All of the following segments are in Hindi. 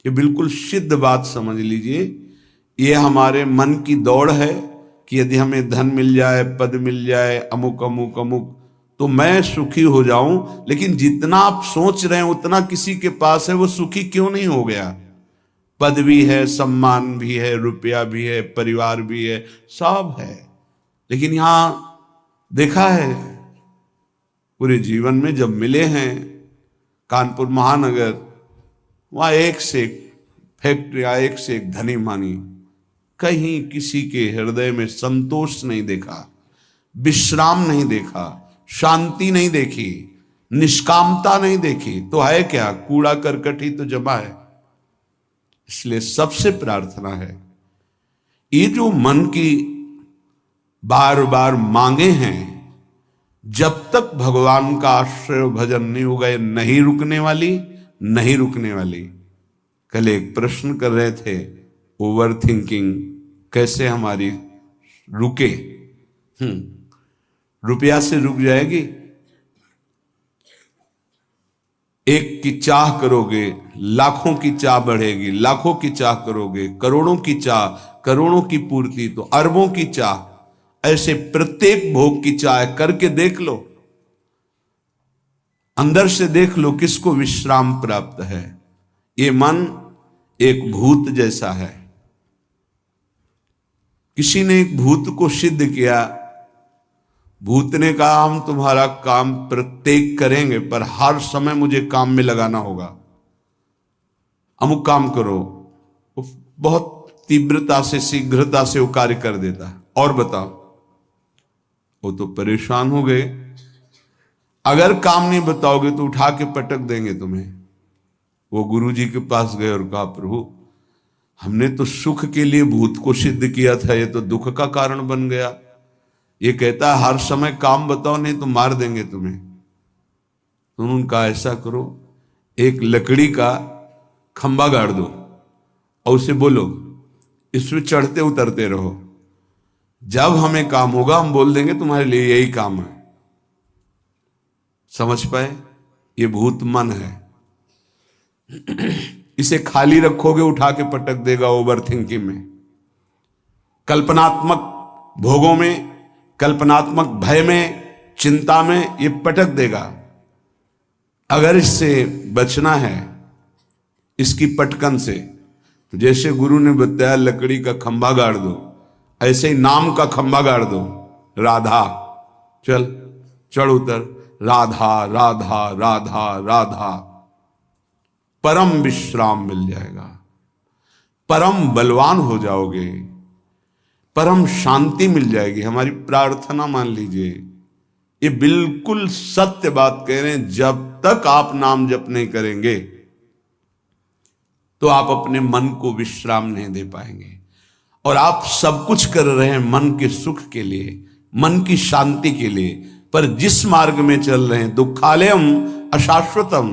ये बिल्कुल सिद्ध बात समझ लीजिए। ये हमारे मन की दौड़ है कि यदि हमें धन मिल जाए, पद मिल जाए, अमुक अमुक अमुक, तो मैं सुखी हो जाऊं। लेकिन जितना आप सोच रहे हैं उतना किसी के पास है, वो सुखी क्यों नहीं हो गया? पद भी है, सम्मान भी है, रुपया भी है, परिवार भी है, सब है। लेकिन यहां देखा है पूरे जीवन में जब मिले हैं कानपुर महानगर, वहां एक से एक फैक्ट्रियां, एक से एक धनी मानी, कहीं किसी के हृदय में संतोष नहीं देखा, विश्राम नहीं देखा, शांति नहीं देखी, निष्कामता नहीं देखी। तो है क्या? कूड़ा करकट ही तो जमा है। इसलिए सबसे प्रार्थना है, ये जो मन की बार बार मांगे हैं, जब तक भगवान का आश्रय भजन नहीं हो गए, नहीं रुकने वाली, नहीं रुकने वाली। कल एक प्रश्न कर रहे थे, ओवर थिंकिंग कैसे हमारी रुके? रुपया से रुक जाएगी? एक की चाह करोगे, लाखों की चाह बढ़ेगी, लाखों की चाह करोगे, करोड़ों की चाह, करोड़ों की पूर्ति, तो अरबों की चाह। ऐसे प्रत्येक भोग की चाह करके देख लो, अंदर से देख लो किसको विश्राम प्राप्त है। ये मन एक भूत जैसा है। किसी ने एक भूत को सिद्ध किया, भूत ने कहा हम तुम्हारा काम प्रत्येक करेंगे, पर हर समय मुझे काम में लगाना होगा, अमुक काम करो। वो बहुत तीव्रता से, शीघ्रता से वो कार्य कर देता है। और बताओ, वो तो परेशान हो गए। अगर काम नहीं बताओगे तो उठा के पटक देंगे तुम्हें। वो गुरुजी के पास गए और कहा प्रभु, हमने तो सुख के लिए भूत को सिद्ध किया था, ये तो दुख का कारण बन गया। ये कहता है हर समय काम बताओ, नहीं तो मार देंगे तुम्हें। तो उन्होंने कहा ऐसा करो, एक लकड़ी का खंबा गाड़ दो और उसे बोलो इसमें चढ़ते उतरते रहो, जब हमें काम होगा हम बोल देंगे तुम्हारे लिए यही काम है। समझ पाए? ये भूत मन है। इसे खाली रखोगे उठा के पटक देगा ओवर थिंकिंग में, कल्पनात्मक भोगों में, कल्पनात्मक भय में, चिंता में, ये पटक देगा। अगर इससे बचना है, इसकी पटकन से, तो जैसे गुरु ने बताया लकड़ी का खंभा गाड़ दो, ऐसे ही नाम का खंभा गाड़ दो। राधा, चल चढ़ उतर, राधा राधा राधा राधा, परम विश्राम मिल जाएगा, परम बलवान हो जाओगे, परम शांति मिल जाएगी। हमारी प्रार्थना मान लीजिए, ये बिल्कुल सत्य बात कह रहे हैं। जब तक आप नाम जप नहीं करेंगे तो आप अपने मन को विश्राम नहीं दे पाएंगे। और आप सब कुछ कर रहे हैं मन के सुख के लिए, मन की शांति के लिए, पर जिस मार्ग में चल रहे हैं दुखालयम अशाश्वतम,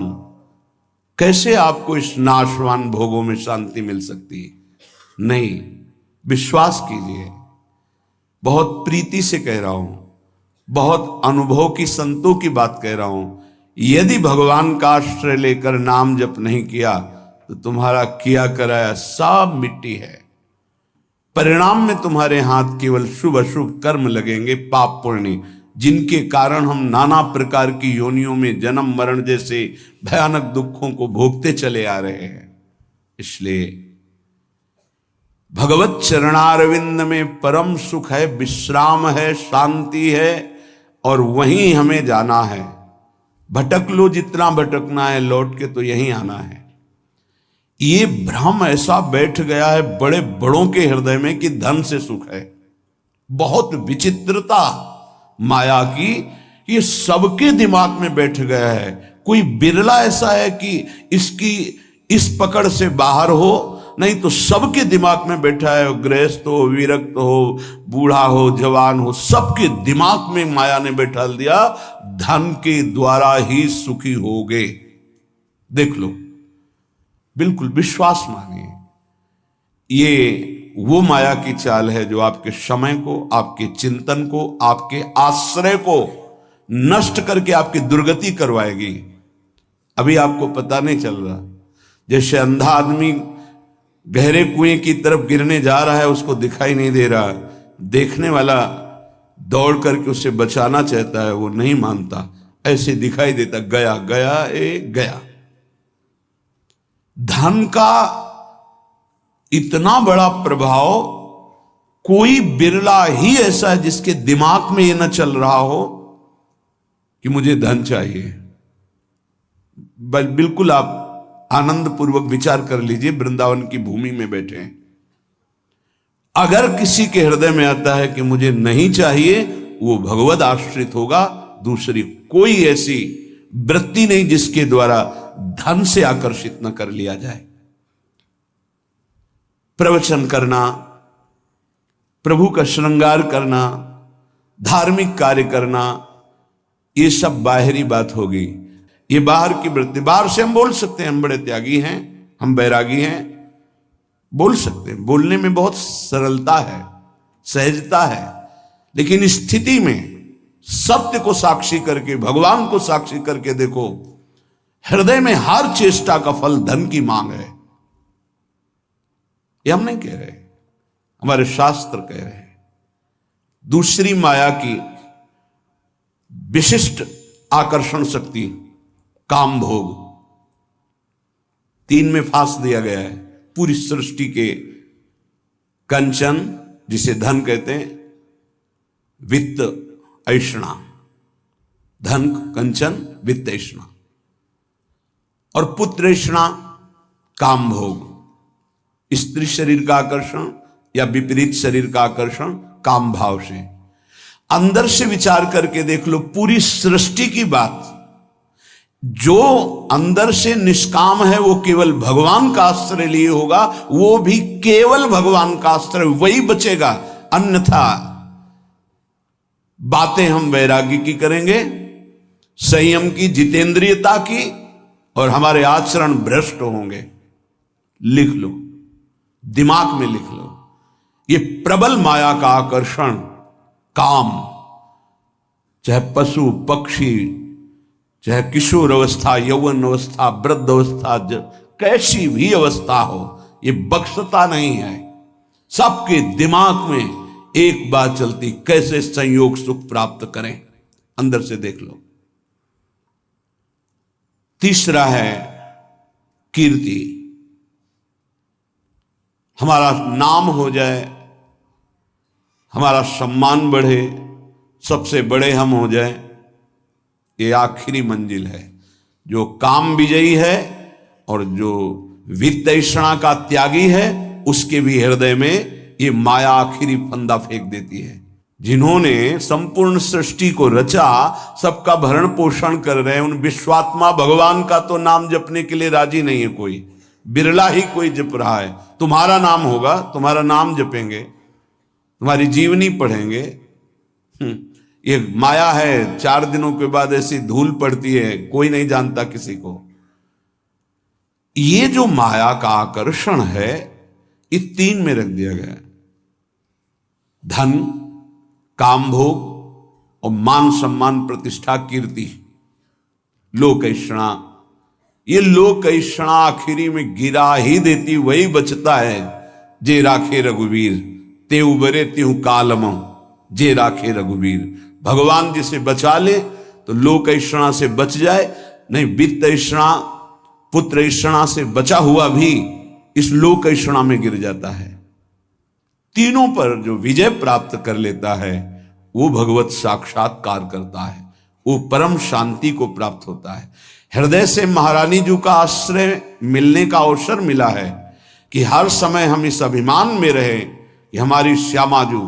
कैसे आपको इस नाशवान भोगों में शांति मिल सकती है? नहीं। विश्वास कीजिए, बहुत प्रीति से कह रहा हूं, बहुत अनुभव की, संतों की बात कह रहा हूं। यदि भगवान का आश्रय लेकर नाम जप नहीं किया तो तुम्हारा किया कराया सब मिट्टी है। परिणाम में तुम्हारे हाथ केवल शुभ अशुभ कर्म लगेंगे, पाप पुण्य, जिनके कारण हम नाना प्रकार की योनियों में जन्म मरण जैसे भयानक दुखों को भोगते चले आ रहे हैं। इसलिए भगवत चरणारविंद में परम सुख है, विश्राम है, शांति है, और वहीं हमें जाना है। भटक लो जितना भटकना है, लौट के तो यहीं आना है। ये भ्रम ऐसा बैठ गया है बड़े बड़ों के हृदय में कि धन से सुख है। बहुत विचित्रता माया की, ये सबके दिमाग में बैठ गया है। कोई बिरला ऐसा है कि इसकी इस पकड़ से बाहर हो, नहीं तो सबके दिमाग में बैठा है। गृहस्थ हो, विरक्त हो, बूढ़ा हो, जवान हो, सबके दिमाग में माया ने बैठा दिया, धन के द्वारा ही सुखी होगे। देख लो, बिल्कुल विश्वास मानिए। ये वो माया की चाल है जो आपके समय को, आपके चिंतन को, आपके आश्रय को नष्ट करके आपकी दुर्गति करवाएगी। अभी आपको पता नहीं चल रहा, जैसे अंधा आदमी गहरे कुएं की तरफ गिरने जा रहा है, उसको दिखाई नहीं दे रहा, देखने वाला दौड़ करके उसे बचाना चाहता है, वो नहीं मानता, ऐसे दिखाई देता, गया गया गया। धन का इतना बड़ा प्रभाव, कोई बिरला ही ऐसा है जिसके दिमाग में ये न चल रहा हो कि मुझे धन चाहिए। बिल्कुल आप आनंद पूर्वक विचार कर लीजिए, वृंदावन की भूमि में बैठे हैं, अगर किसी के हृदय में आता है कि मुझे नहीं चाहिए, वो भगवद आश्रित होगा, दूसरी कोई ऐसी वृत्ति नहीं जिसके द्वारा धन से आकर्षित न कर लिया जाए। प्रवचन करना, प्रभु का श्रृंगार करना, धार्मिक कार्य करना, ये सब बाहरी बात होगी, ये बाहर की वृत्ति। बाहर से हम बोल सकते हैं हम बड़े त्यागी हैं, हम बैरागी हैं, बोल सकते हैं, बोलने में बहुत सरलता है, सहजता है, लेकिन स्थिति में सत्य को साक्षी करके, भगवान को साक्षी करके देखो, हृदय में हर चेष्टा का फल धन की मांग है। ये हम नहीं कह रहे, हमारे शास्त्र कह रहे हैं। दूसरी माया की विशिष्ट आकर्षण शक्ति काम भोग, 3 में फांस दिया गया है। पूरी सृष्टि के कंचन, जिसे धन कहते हैं, वित्त ऐषणा, धन कंचन वित्त ऐषणा, और पुत्र ऐषणा काम भोग, स्त्री शरीर का आकर्षण या विपरीत शरीर का आकर्षण काम भाव से। अंदर से विचार करके देख लो, पूरी सृष्टि की बात, जो अंदर से निष्काम है वो केवल भगवान का आश्रय लिए होगा, वो भी केवल भगवान का आश्रय, वही बचेगा। अन्यथा बातें हम वैराग्य की करेंगे, संयम की, जितेंद्रियता की, और हमारे आचरण भ्रष्ट होंगे। लिख लो, दिमाग में लिख लो, ये प्रबल माया का आकर्षण काम, चाहे पशु पक्षी, चाहे किशोर अवस्था, यौवन अवस्था, वृद्ध अवस्था, कैसी भी अवस्था हो, ये बख्शता नहीं है। सबके दिमाग में एक बात चलती, कैसे संयोग सुख प्राप्त करें, अंदर से देख लो। तीसरा है कीर्ति, हमारा नाम हो जाए, हमारा सम्मान बढ़े, सबसे बड़े हम हो जाए, ये आखिरी मंजिल है। जो काम विजयी है और जो वित्तैषणा का त्यागी है, उसके भी हृदय में ये माया आखिरी फंदा फेंक देती है। जिन्होंने संपूर्ण सृष्टि को रचा, सबका भरण पोषण कर रहे हैं, उन विश्वात्मा भगवान का तो नाम जपने के लिए राजी नहीं है कोई, बिरला ही कोई जप रहा है। तुम्हारा नाम होगा, तुम्हारा नाम जपेंगे, तुम्हारी जीवनी पढ़ेंगे। ये माया है, 4 दिनों के बाद ऐसी धूल पड़ती है, कोई नहीं जानता किसी को। ये जो माया का आकर्षण है, ये 3 में रख दिया गया है, धन, काम भोग और मान सम्मान प्रतिष्ठा कीर्ति, लोक ऐषणा। ये लोक ऐषणा आखिरी में गिरा ही देती, वही बचता है। जे राखे रघुवीर ते उबरे त्यू कालम, जे राखे रघुवीर। भगवान जिसे बचा ले तो लोक ऐषणा से बच जाए, नहीं वित्त ऐषणा, पुत्र ऐषणा से बचा हुआ भी इस लोक ऐषणा में गिर जाता है। तीनों पर जो विजय प्राप्त कर लेता है, वो भगवत साक्षात्कार करता है, वो परम शांति को प्राप्त होता है। हृदय से महारानी जी का आश्रय मिलने का अवसर मिला है कि हर समय हम इस अभिमान में रहे कि हमारी श्यामा जी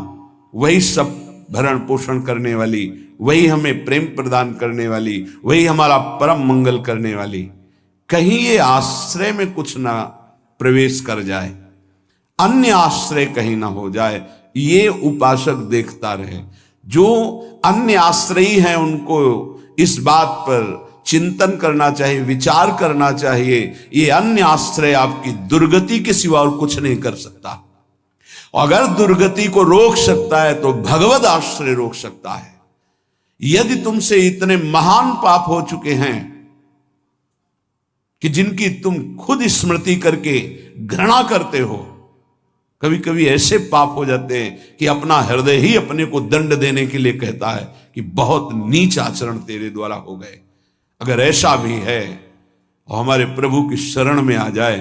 वही सब भरण पोषण करने वाली, वही हमें प्रेम प्रदान करने वाली, वही हमारा परम मंगल करने वाली। कहीं ये आश्रय में कुछ ना प्रवेश कर जाए, अन्य आश्रय कहीं ना हो जाए, ये उपासक देखता रहे। जो अन्य आश्रयी हैं उनको इस बात पर चिंतन करना चाहिए, विचार करना चाहिए, ये अन्य आश्रय आपकी दुर्गति के सिवा और कुछ नहीं कर सकता। अगर दुर्गति को रोक सकता है तो भगवद आश्रय रोक सकता है। यदि तुमसे इतने महान पाप हो चुके हैं कि जिनकी तुम खुद स्मृति करके घृणा करते हो। कभी कभी ऐसे पाप हो जाते हैं कि अपना हृदय ही अपने को दंड देने के लिए कहता है कि बहुत नीच आचरण तेरे द्वारा हो गए। अगर ऐसा भी है और हमारे प्रभु की शरण में आ जाए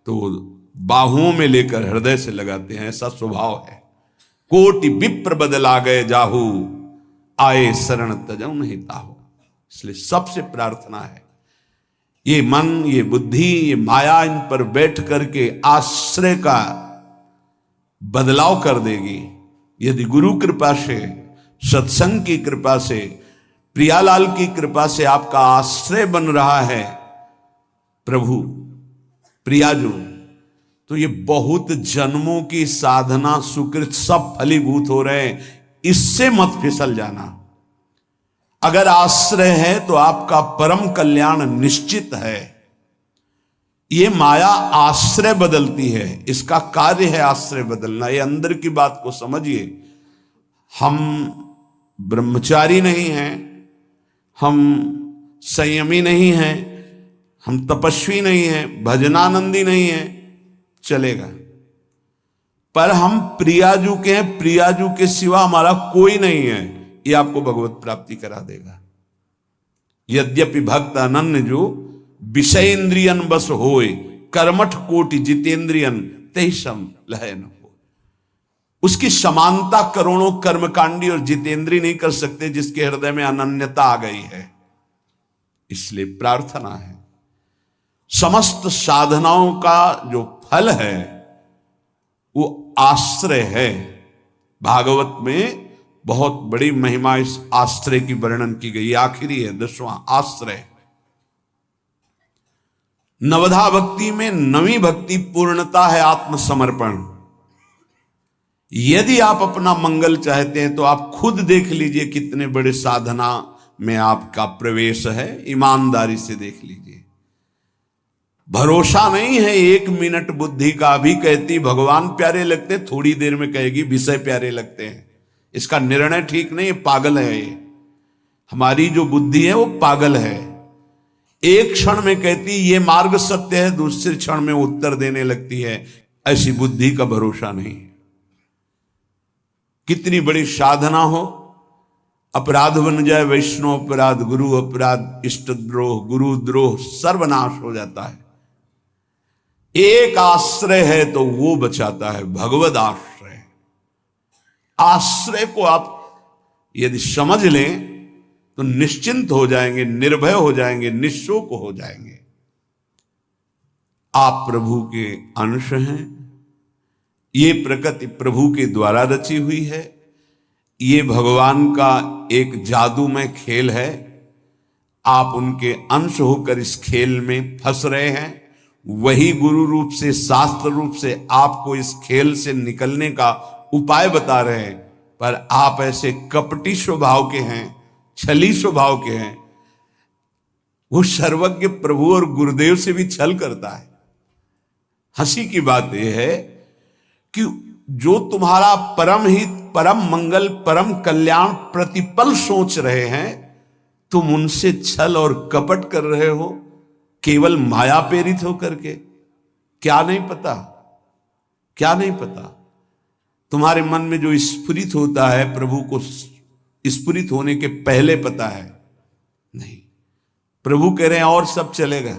तो बाहुओं में लेकर हृदय से लगाते हैं, ऐसा स्वभाव है। कोटि विप्र बदला गए जाहू, आए शरण तजऊ नहीं ताहू। इसलिए सबसे प्रार्थना है ये मन, ये बुद्धि, ये माया इन पर बैठ करके आश्रय का बदलाव कर देगी। यदि गुरु कृपा से, सत्संग की कृपा से, प्रियालाल की कृपा से आपका आश्रय बन रहा है प्रभु प्रियाजू, तो ये बहुत जन्मों की साधना सुकृत सब फलीभूत हो रहे हैं। इससे मत फिसल जाना। अगर आश्रय है तो आपका परम कल्याण निश्चित है। ये माया आश्रय बदलती है, इसका कार्य है आश्रय बदलना। ये अंदर की बात को समझिए। हम ब्रह्मचारी नहीं हैं, हम संयमी नहीं हैं, हम तपस्वी नहीं हैं, भजनानंदी नहीं हैं, चलेगा। पर हम प्रियाजू के हैं, प्रियाजू के सिवा हमारा कोई नहीं है, ये आपको भगवत प्राप्ति करा देगा। यद्यपि भक्त अनन्य जो विषय इंद्रियन बस होए, कर्मठ कोटि जितेंद्रियन तहि सम लय न हो। उसकी समानता करोड़ों कर्मकांडी और जितेंद्री नहीं कर सकते जिसके हृदय में अनन्यता आ गई है। इसलिए प्रार्थना है समस्त साधनाओं का जो फल है वो आश्रय है। भागवत में बहुत बड़ी महिमा इस आश्रय की वर्णन की गई। आखिरी है 10वां आश्रय। नवधा भक्ति में 9वीं भक्ति पूर्णता है आत्मसमर्पण। यदि आप अपना मंगल चाहते हैं तो आप खुद देख लीजिए कितने बड़े साधना में आपका प्रवेश है। ईमानदारी से देख लीजिए। भरोसा नहीं है 1 मिनट बुद्धि का भी कहती भगवान प्यारे लगते, थोड़ी देर में कहेगी विषय प्यारे लगते हैं। इसका निर्णय ठीक नहीं, पागल है ये। हमारी जो बुद्धि है वो पागल है। एक क्षण में कहती ये मार्ग सत्य है, दूसरे क्षण में उत्तर देने लगती है। ऐसी बुद्धि का भरोसा नहीं। कितनी बड़ी साधना हो, अपराध बन जाए, वैष्णव अपराध, गुरु अपराध, इष्टद्रोह, गुरुद्रोह, सर्वनाश हो जाता है। एक आश्रय है तो वो बचाता है, भगवद आश्रय। आश्रय को आप यदि समझ लें तो निश्चिंत हो जाएंगे, निर्भय हो जाएंगे, निःशोक हो जाएंगे। आप प्रभु के अंश हैं। ये प्रकृति प्रभु के द्वारा रची हुई है। ये भगवान का एक जादूमय खेल है। आप उनके अंश होकर इस खेल में फंस रहे हैं। वही गुरु रूप से, शास्त्र रूप से आपको इस खेल से निकलने का उपाय बता रहे हैं। पर आप ऐसे कपटी स्वभाव के हैं, छली स्वभाव के हैं। वो सर्वज्ञ प्रभु और गुरुदेव से भी छल करता है। हंसी की बात यह है कि जो तुम्हारा परम हित, परम मंगल, परम कल्याण प्रतिपल सोच रहे हैं, तुम उनसे छल और कपट कर रहे हो, केवल माया प्रेरित होकर के। क्या नहीं पता, क्या नहीं पता। तुम्हारे मन में जो स्फुरित होता है प्रभु को स्फुरित होने के पहले पता है नहीं। प्रभु कह रहे हैं और सब चलेगा।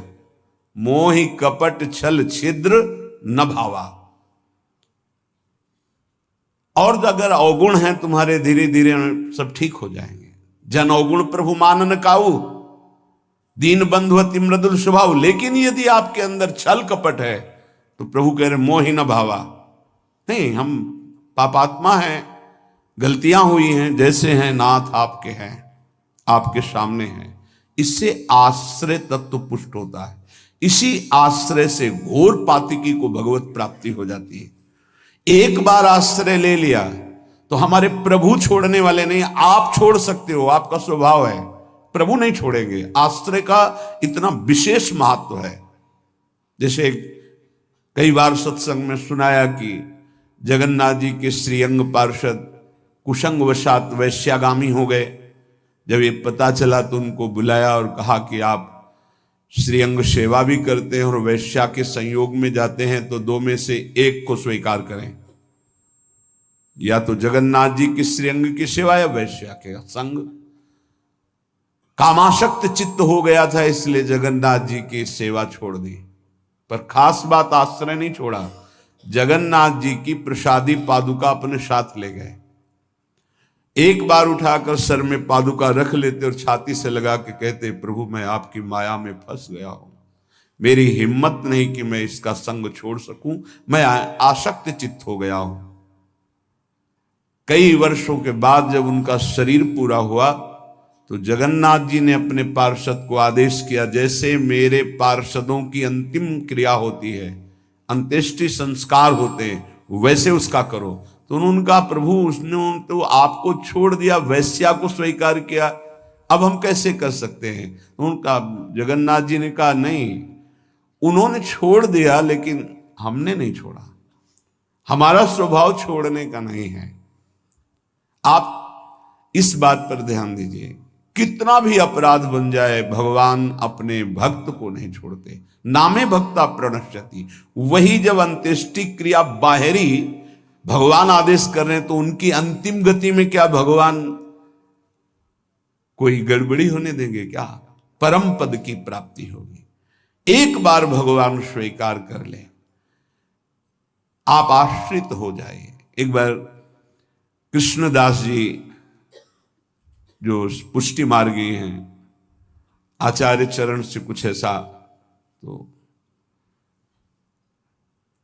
मोहि कपट छल छिद्र न भावा। और अगर अवगुण है तुम्हारे, धीरे धीरे सब ठीक हो जाएंगे। जन अवगुण प्रभु मानन काऊ, दीन बंधु अति मृदुल स्वभाव। लेकिन यदि आपके अंदर छल कपट है तो प्रभु कह रहे मोहि न भावा। नहीं, हम पापात्मा हैं, गलतियां हुई हैं, जैसे हैं नाथ आपके हैं, आपके सामने हैं। इससे आश्रय तत्व पुष्ट होता है। इसी आश्रय से घोर पातिकी को भगवत प्राप्ति हो जाती है। एक बार आश्रय ले लिया तो हमारे प्रभु छोड़ने वाले नहीं, आप छोड़ सकते हो, आपका स्वभाव है। प्रभु नहीं छोड़ेंगे। आश्रय का इतना विशेष महत्व है। जैसे कई बार सत्संग में सुनाया कि जगन्नाथ जी के श्रीअंग पार्षद कुशंग वशात वैश्यागामी हो गए। जब ये पता चला तो उनको बुलाया और कहा कि आप श्रीअंग सेवा भी करते हैं और वैश्या के संयोग में जाते हैं, तो दो में से एक को स्वीकार करें, या तो जगन्नाथ जी की श्रीअंग की सेवा या वैश्या के संग। कामाशक्त चित्त हो गया था, इसलिए जगन्नाथ जी की सेवा छोड़ दी। पर खास बात, आश्रय नहीं छोड़ा, जगन्नाथ जी की प्रसादी पादुका अपने साथ ले गए। एक बार उठाकर सर में पादुका रख लेते और छाती से लगा के कहते, प्रभु मैं आपकी माया में फंस गया हूं, मेरी हिम्मत नहीं कि मैं इसका संग छोड़ सकूं, मैं आसक्त चित्त हो गया हूं। कई वर्षों के बाद जब उनका शरीर पूरा हुआ तो जगन्नाथ जी ने अपने पार्षद को आदेश किया, जैसे मेरे पार्षदों की अंतिम क्रिया होती है, अंत्येष्टि संस्कार होते हैं, वैसे उसका करो। तो उन्होंने कहा, प्रभु उसने तो आपको छोड़ दिया, वैश्या को स्वीकार किया, अब हम कैसे कर सकते हैं? उनका जगन्नाथ जी ने कहा, नहीं, उन्होंने छोड़ दिया लेकिन हमने नहीं छोड़ा, हमारा स्वभाव छोड़ने का नहीं है। आप इस बात पर ध्यान दीजिए, कितना भी अपराध बन जाए, भगवान अपने भक्त को नहीं छोड़ते। नामे भक्ता प्रणश्यति, वही जब अंत्येष्टि क्रिया बाहरी भगवान आदेश कर रहे हैं, तो उनकी अंतिम गति में क्या भगवान कोई गड़बड़ी होने देंगे क्या? परम पद की प्राप्ति होगी। एक बार भगवान स्वीकार कर ले, आप आश्रित हो जाइए। एक बार कृष्णदास जी जो पुष्टि मार्गी हैं, आचार्य चरण से कुछ ऐसा, तो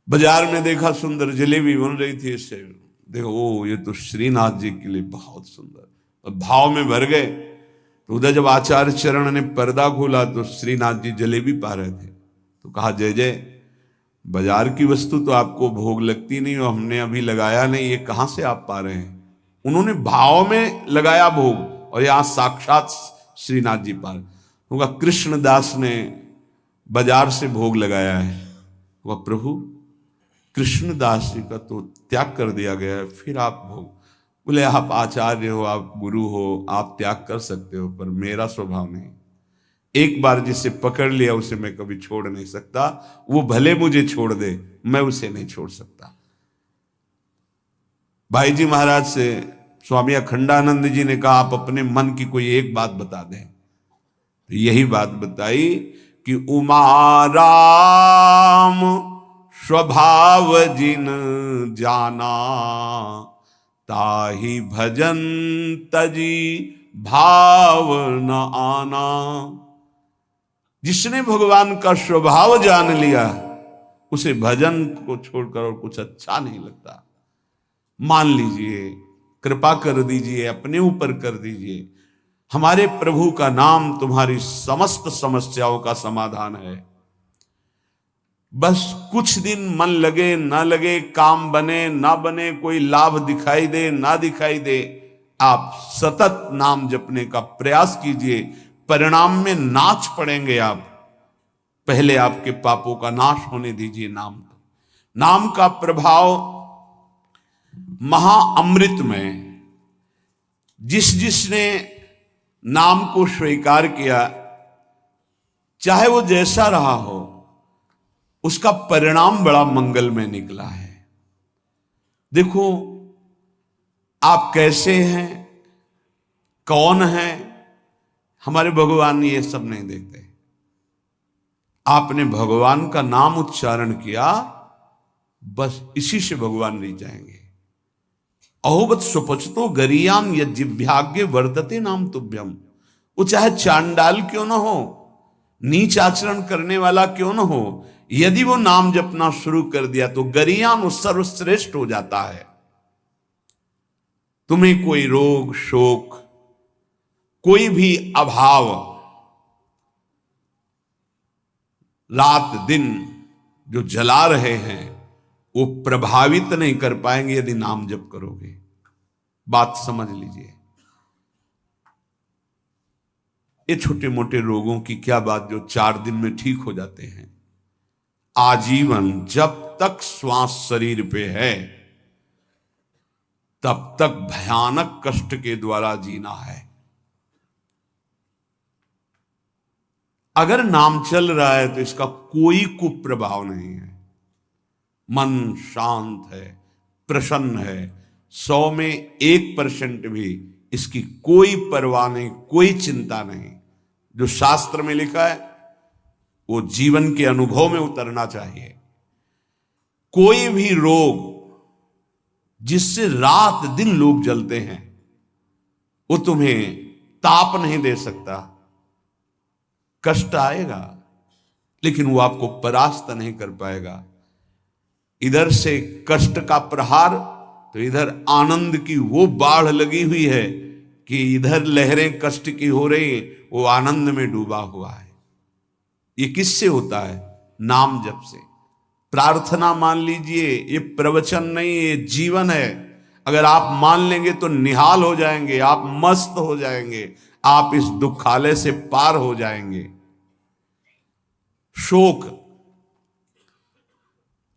बाजार में देखा सुंदर जलेबी बन रही थी, इससे देखो, ओ ये तो श्रीनाथ जी के लिए बहुत सुंदर, और भाव में भर गए। तो उधर जब आचार्य चरण ने पर्दा खोला तो श्रीनाथ जी जलेबी पा रहे थे। तो कहा, जय जय, बाजार की वस्तु तो आपको भोग लगती नहीं, और हमने अभी लगाया नहीं, ये कहां से आप पा रहे हैं? उन्होंने भाव में लगाया भोग, और यहां साक्षात श्रीनाथ जी पा रहे। होगा कृष्णदास ने बाजार से भोग लगाया है। वह प्रभु कृष्णदास जी का तो त्याग कर दिया गया है, फिर आप भोग? बोले, आप आचार्य हो, आप गुरु हो, आप त्याग कर सकते हो, पर मेरा स्वभाव नहीं। एक बार जिसे पकड़ लिया उसे मैं कभी छोड़ नहीं सकता, वो भले मुझे छोड़ दे, मैं उसे नहीं छोड़ सकता। भाई जी महाराज से स्वामी अखंडानंद जी ने कहा, आप अपने मन की कोई एक बात बता दें। तो यही बात बताई कि उमा राम स्वभाव जिन जाना, ताहि भजन तजी भाव न आना। जिसने भगवान का स्वभाव जान लिया, उसे भजन को छोड़कर और कुछ अच्छा नहीं लगता। मान लीजिए, कृपा कर दीजिए, अपने ऊपर कर दीजिए, हमारे प्रभु का नाम तुम्हारी समस्त समस्याओं का समाधान है। बस कुछ दिन मन लगे ना लगे, काम बने ना बने, कोई लाभ दिखाई दे ना दिखाई दे, आप सतत नाम जपने का प्रयास कीजिए। परिणाम में नाच पड़ेंगे आप। पहले आपके पापों का नाश होने दीजिए। नाम का प्रभाव महाअमृत में, जिसने नाम को स्वीकार किया, चाहे वो जैसा रहा हो, उसका परिणाम बड़ा मंगलमय निकला है। देखो, आप कैसे हैं, कौन हैं, हमारे भगवान ये सब नहीं देखते। आपने भगवान का नाम उच्चारण किया, बस इसी से भगवान नहीं जाएंगे। अहोबत सुपचतो गरियाम यज्ञभाग्य वर्तते नाम तुभ्यम। वो चाहे चांडाल क्यों ना हो, नीच आचरण करने वाला क्यों ना हो, यदि वो नाम जपना शुरू कर दिया तो गरियाम सर्वश्रेष्ठ हो जाता है। तुम्हें कोई रोग शोक, कोई भी अभाव रात दिन जो जला रहे हैं, वो प्रभावित नहीं कर पाएंगे यदि नाम जप करोगे। बात समझ लीजिए। ये छोटे मोटे रोगों की क्या बात, जो 4 दिन में ठीक हो जाते हैं। आजीवन जब तक श्वास शरीर पे है, तब तक भयानक कष्ट के द्वारा जीना है। अगर नाम चल रहा है तो इसका कोई कुप्रभाव नहीं है। मन शांत है, प्रसन्न है, 100 में 1% भी इसकी कोई परवाह नहीं, कोई चिंता नहीं। जो शास्त्र में लिखा है वो जीवन के अनुभव में उतरना चाहिए। कोई भी रोग जिससे रात दिन लोग जलते हैं वो तुम्हें ताप नहीं दे सकता। कष्ट आएगा लेकिन वो आपको परास्त नहीं कर पाएगा। इधर से कष्ट का प्रहार तो इधर आनंद की वो बाढ़ लगी हुई है कि इधर लहरें कष्ट की हो रही, वो आनंद में डूबा हुआ है। ये किससे होता है? नाम जप से। प्रार्थना मान लीजिए, ये प्रवचन नहीं, ये जीवन है। अगर आप मान लेंगे तो निहाल हो जाएंगे, आप मस्त हो जाएंगे, आप इस दुखालय से पार हो जाएंगे। शोक,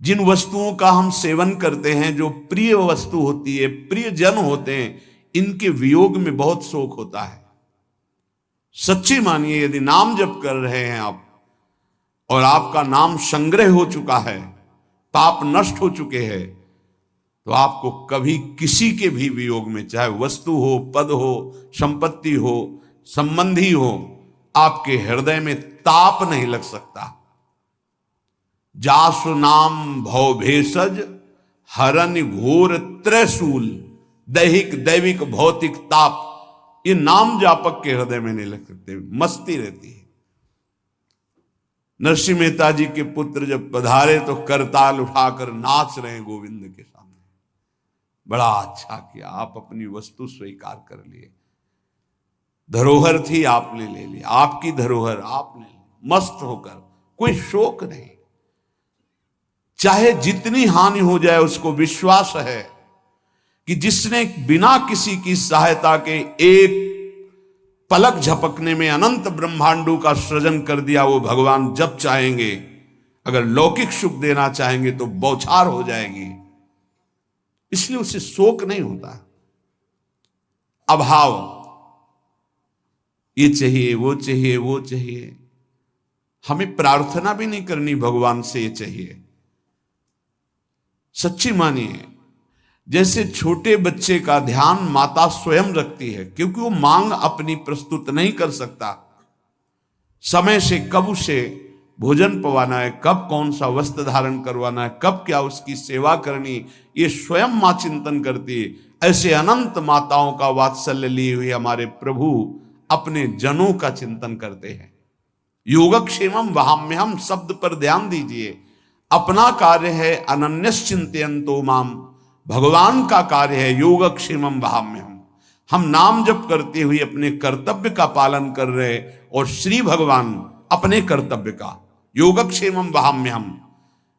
जिन वस्तुओं का हम सेवन करते हैं, जो प्रिय वस्तु होती है, प्रिय जन होते हैं, इनके वियोग में बहुत शोक होता है। सच्ची मानिए, यदि नाम जप कर रहे हैं आप और आपका नाम संग्रह हो चुका है, पाप नष्ट हो चुके हैं, तो आपको कभी किसी के भी वियोग में, चाहे वस्तु हो, पद हो, संपत्ति हो, संबंधी हो, आपके हृदय में ताप नहीं लग सकता। जासु नाम भव भेषज हरन घोर त्रैशूल, दैहिक दैविक भौतिक ताप, ये नाम जापक के हृदय में नहीं लग सकते, मस्ती रहती है। नरसिंह मेहता जी के पुत्र जब पधारे तो करताल उठाकर नाच रहे हैं गोविंद के सामने। बड़ा अच्छा किया, आप अपनी वस्तु स्वीकार कर लिए। धरोहर थी, आपने ले लिया, आपकी धरोहर आपने ली, मस्त होकर, कोई शोक नहीं। चाहे जितनी हानि हो जाए, उसको विश्वास है कि जिसने बिना किसी की सहायता के एक पलक झपकने में अनंत ब्रह्मांडों का सृजन कर दिया, वो भगवान जब चाहेंगे, अगर लौकिक सुख देना चाहेंगे तो बौछार हो जाएगी। इसलिए उसे शोक नहीं होता। अभाव, ये चाहिए, वो चाहिए, वो चाहिए, हमें प्रार्थना भी नहीं करनी भगवान से ये चाहिए। सच्ची मानिए, जैसे छोटे बच्चे का ध्यान माता स्वयं रखती है, क्योंकि वो मांग अपनी प्रस्तुत नहीं कर सकता। समय से कब उसे भोजन पवाना है, कब कौन सा वस्त्र धारण करवाना है, कब क्या उसकी सेवा करनी, ये स्वयं मां चिंतन करती है। ऐसे अनंत माताओं का वात्सल्य लिए हुए हमारे प्रभु अपने जनों का चिंतन करते हैं। योगक्षेमम वहाम्यहम शब्द पर ध्यान दीजिए। अपना कार्य है अनन्यश्चिंतयन्तो माम, भगवान का कार्य है योगक्षेमम वहाम्यहम। हम नाम जप करते हुए अपने कर्तव्य का पालन कर रहे, और श्री भगवान अपने कर्तव्य का, योगक्षेमम वहाम्यहम।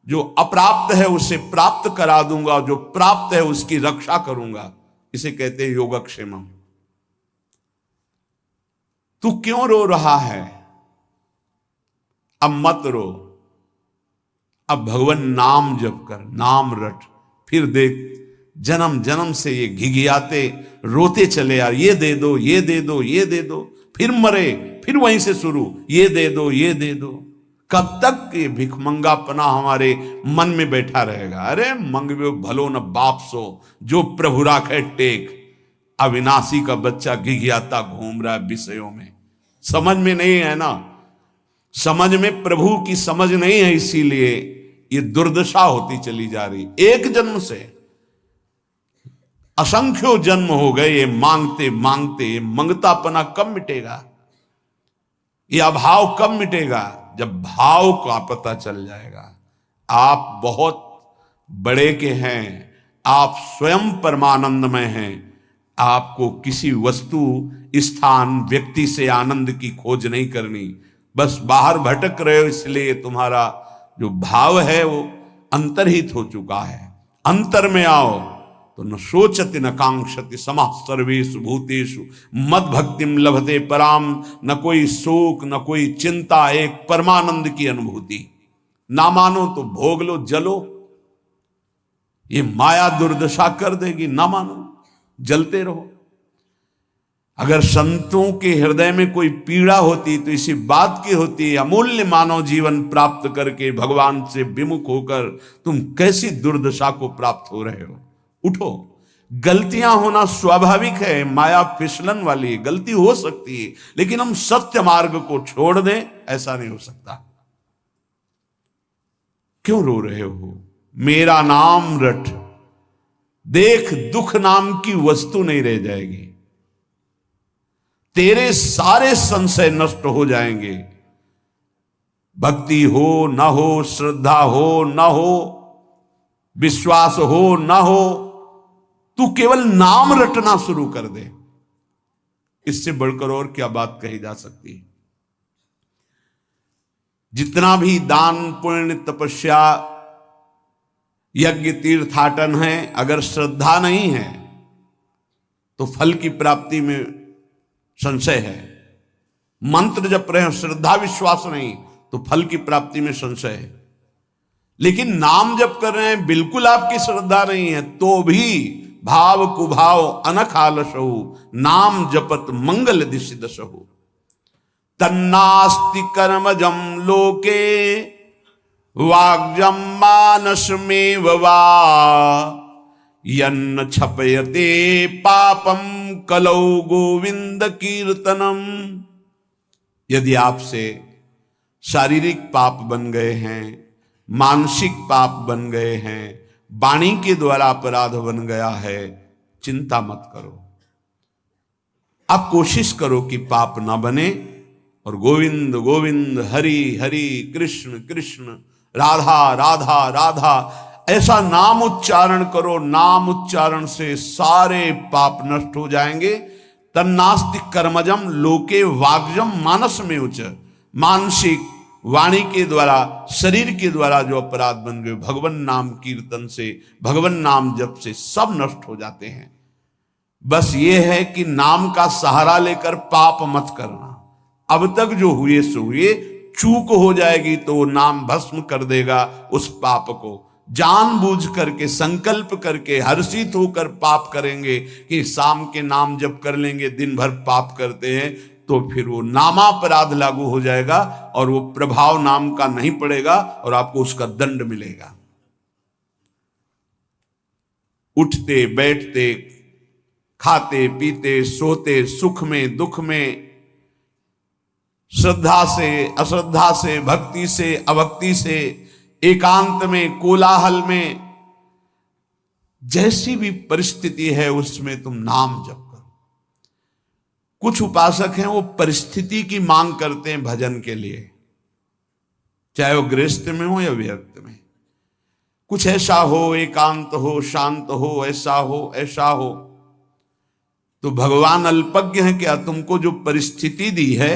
जो अप्राप्त है उसे प्राप्त करा दूंगा, जो प्राप्त है उसकी रक्षा करूंगा, इसे कहते हैं योगक्षेमम। तू क्यों रो रहा है? अब मत रो, अब भगवान नाम जप कर, नाम रट, फिर देख जन्म जन्म से ये घिघियाते रोते चले यार, ये दे दो, ये दे दो, ये दे दो, फिर मरे, फिर वहीं से शुरू, ये दे दो, ये दे दो। कब तक ये भिखमंगापना हमारे मन में बैठा रहेगा? अरे मंगवे भलो न बाप सो, जो प्रभु राखे टेक। अविनाशी का बच्चा घिघियाता घूम रहा है विषयों में, समझ में नहीं है ना, समझ में प्रभु की समझ नहीं है, इसीलिए ये दुर्दशा होती चली जा रही। एक जन्म से असंख्यों जन्म हो गए ये मांगते मांगते। ये मंगतापना कब मिटेगा? ये अभाव कब मिटेगा? जब भाव का पता चल जाएगा। आप बहुत बड़े के हैं, आप स्वयं परमानंदमय हैं। आपको किसी वस्तु, स्थान, व्यक्ति से आनंद की खोज नहीं करनी। बस बाहर भटक रहे हो, इसलिए तुम्हारा जो भाव है वो अंतर्हित हो चुका है। अंतर में आओ तो न सोचति न कांक्षति समः सर्वेषु भूतेषु मद भक्तिम लभते पराम। न कोई शोक, न कोई चिंता, एक परमानंद की अनुभूति। ना मानो तो भोग लो, जलो, ये माया दुर्दशा कर देगी। ना मानो, जलते रहो। अगर संतों के हृदय में कोई पीड़ा होती तो इसी बात की होती, अमूल्य मानव जीवन प्राप्त करके भगवान से विमुख होकर तुम कैसी दुर्दशा को प्राप्त हो रहे हो। उठो, गलतियां होना स्वाभाविक है, माया फिसलन वाली है, गलती हो सकती है, लेकिन हम सत्य मार्ग को छोड़ दें ऐसा नहीं हो सकता। क्यों रो रहे हो? मेरा नाम रट, देख दुख नाम की वस्तु नहीं रह जाएगी, तेरे सारे संशय नष्ट हो जाएंगे। भक्ति हो न हो, श्रद्धा हो न हो, विश्वास हो न हो, तू केवल नाम रटना शुरू कर दे, इससे बढ़कर और क्या बात कही जा सकती है। जितना भी दान पुण्य तपस्या यज्ञ तीर्थाटन है, अगर श्रद्धा नहीं है तो फल की प्राप्ति में संशय है। मंत्र जप रहे हो, श्रद्धा विश्वास नहीं तो फल की प्राप्ति में संशय है। लेकिन नाम जप कर रहे हैं, बिल्कुल आपकी श्रद्धा नहीं है, तो भी भाव कुभाव अनख आलसहु, नाम जपत मंगल दिशि दशहु। तन्नास्ति कर्मजम लोके वाग्जम मानसमेव वा, यन्न छपयते पापम कलौ गोविंद कीर्तनम। यदि आपसे शारीरिक पाप बन गए हैं, मानसिक पाप बन गए हैं, वाणी के द्वारा अपराध बन गया है, चिंता मत करो। आप कोशिश करो कि पाप ना बने और गोविंद गोविंद हरि हरि कृष्ण कृष्ण राधा राधा राधा ऐसा नाम उच्चारण करो। नाम उच्चारण से सारे पाप नष्ट हो जाएंगे। तन्नास्ति कर्मजम लोके वाग्जम मानस में उच्च, मानसिक वाणी के द्वारा शरीर के द्वारा जो अपराध बन गए, भगवान नाम कीर्तन से, भगवान नाम जप से सब नष्ट हो जाते हैं। बस ये है कि नाम का सहारा लेकर पाप मत करना। अब तक जो हुए सो हुए, चूक हो जाएगी तो नाम भस्म कर देगा उस पाप को। जानबूझ करके संकल्प करके हर्षित होकर पाप करेंगे कि शाम के नाम जप कर लेंगे, दिन भर पाप करते हैं, तो फिर वो नामापराध लागू हो जाएगा और वो प्रभाव नाम का नहीं पड़ेगा और आपको उसका दंड मिलेगा। उठते बैठते खाते पीते सोते, सुख में दुख में, श्रद्धा से अश्रद्धा से, भक्ति से अभक्ति से, एकांत में कोलाहल में, जैसी भी परिस्थिति है उसमें तुम नाम जप करो। कुछ उपासक हैं वो परिस्थिति की मांग करते हैं भजन के लिए, चाहे वो गृहस्थ में हो या विरक्त में। कुछ ऐसा हो, एकांत हो, शांत हो, ऐसा हो ऐसा हो। तो भगवान अल्पज्ञ है क्या? तुमको जो परिस्थिति दी है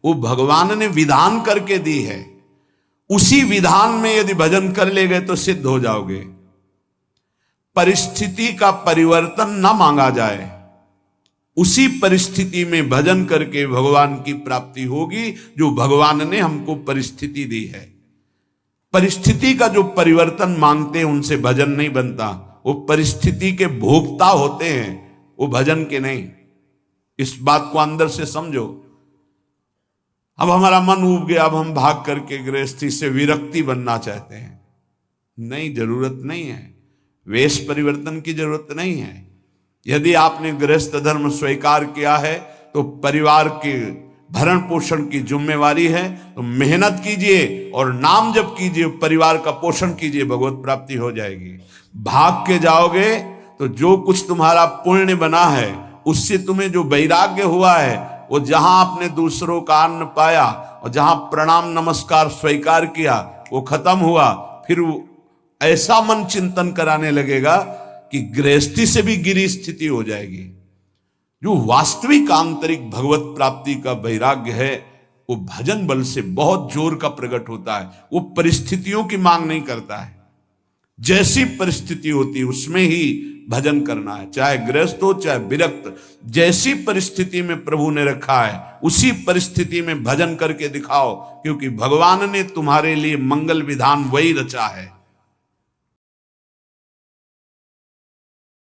वो भगवान ने विधान करके दी है। उसी विधान में यदि भजन कर ले गए तो सिद्ध हो जाओगे। परिस्थिति का परिवर्तन ना मांगा जाए, उसी परिस्थिति में भजन करके भगवान की प्राप्ति होगी जो भगवान ने हमको परिस्थिति दी है। परिस्थिति का जो परिवर्तन मांगते हैं उनसे भजन नहीं बनता। वो परिस्थिति के भोक्ता होते हैं, वो भजन के नहीं। इस बात को अंदर से समझो। अब हमारा मन उब गया, अब हम भाग करके गृहस्थी से विरक्ति बनना चाहते हैं। नहीं, जरूरत नहीं है। वेश परिवर्तन की जरूरत नहीं है। यदि आपने गृहस्थ धर्म स्वीकार किया है तो परिवार के भरण पोषण की जिम्मेवारी है, तो मेहनत कीजिए और नाम जप कीजिए, परिवार का पोषण कीजिए, भगवत प्राप्ति हो जाएगी। भाग के जाओगे तो जो कुछ तुम्हारा पुण्य बना है उससे तुम्हें जो वैराग्य हुआ है, वो जहां आपने दूसरों का अन्न पाया और जहां प्रणाम नमस्कार स्वीकार किया वो खत्म हुआ। फिर ऐसा मन चिंतन कराने लगेगा कि गृहस्थी से भी गिरी स्थिति हो जाएगी। जो वास्तविक आंतरिक भगवत प्राप्ति का वैराग्य है वो भजन बल से बहुत जोर का प्रकट होता है। वो परिस्थितियों की मांग नहीं करता है। जैसी परिस्थिति होती है उसमें ही भजन करना है, चाहे गृहस्थ हो चाहे विरक्त। जैसी परिस्थिति में प्रभु ने रखा है उसी परिस्थिति में भजन करके दिखाओ, क्योंकि भगवान ने तुम्हारे लिए मंगल विधान वही रचा है।